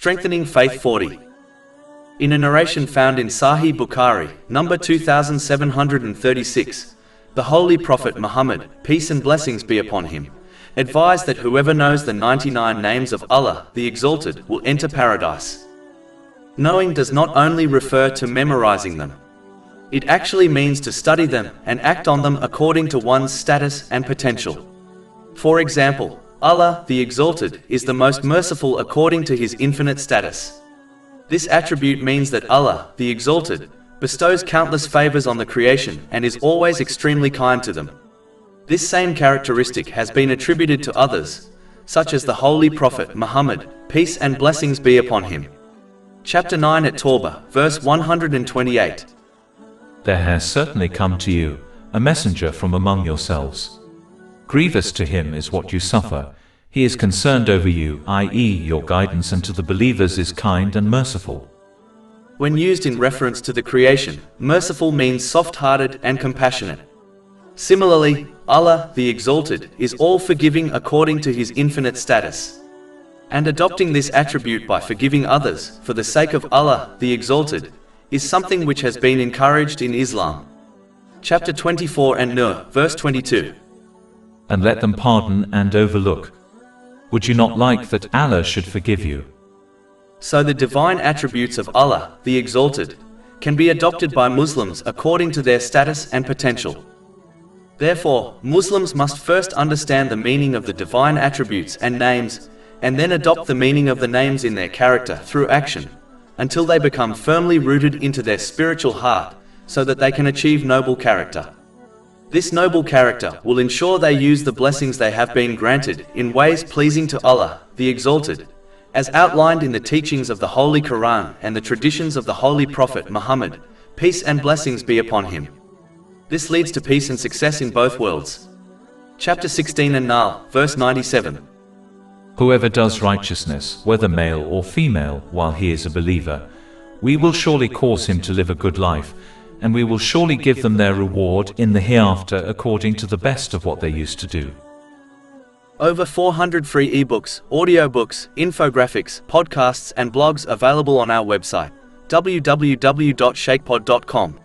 Strengthening Faith 40. In a narration found in Sahih Bukhari, number 2736, the Holy Prophet Muhammad, peace and blessings be upon him, advised that whoever knows the 99 names of Allah, the Exalted, will enter paradise. Knowing does not only refer to memorizing them. It actually means to study them and act on them according to one's status and potential. For example, Allah, the Exalted, is the most merciful according to His infinite status. This attribute means that Allah, the Exalted, bestows countless favors on the creation and is always extremely kind to them. This same characteristic has been attributed to others, such as the Holy Prophet Muhammad, peace and blessings be upon him. Chapter 9 at Tawbah, verse 128. There has certainly come to you a messenger from among yourselves. Grievous to him is what you suffer. He is concerned over you, i.e., your guidance, and to the believers is kind and merciful. When used in reference to the creation, merciful means soft-hearted and compassionate. Similarly, Allah, the Exalted, is all-forgiving according to His infinite status. And adopting this attribute by forgiving others, for the sake of Allah, the Exalted, is something which has been encouraged in Islam. Chapter 24 and Nur, verse 22. And let them pardon and overlook. Would you not like that Allah should forgive you? So the divine attributes of Allah, the Exalted, can be adopted by Muslims according to their status and potential. Therefore, Muslims must first understand the meaning of the divine attributes and names, and then adopt the meaning of the names in their character through action, until they become firmly rooted into their spiritual heart, so that they can achieve noble character. This noble character will ensure they use the blessings they have been granted in ways pleasing to Allah, the Exalted, as outlined in the teachings of the Holy Quran and the traditions of the Holy Prophet Muhammad, peace and blessings be upon him. This leads to peace and success in both worlds. Chapter 16 and Nahl, verse 97. Whoever does righteousness, whether male or female, while he is a believer, we will surely cause him to live a good life, and we will surely give them their reward in the hereafter according to the best of what they used to do. Over 400 free ebooks, audiobooks, infographics, podcasts and blogs available on our website, www.shakepod.com.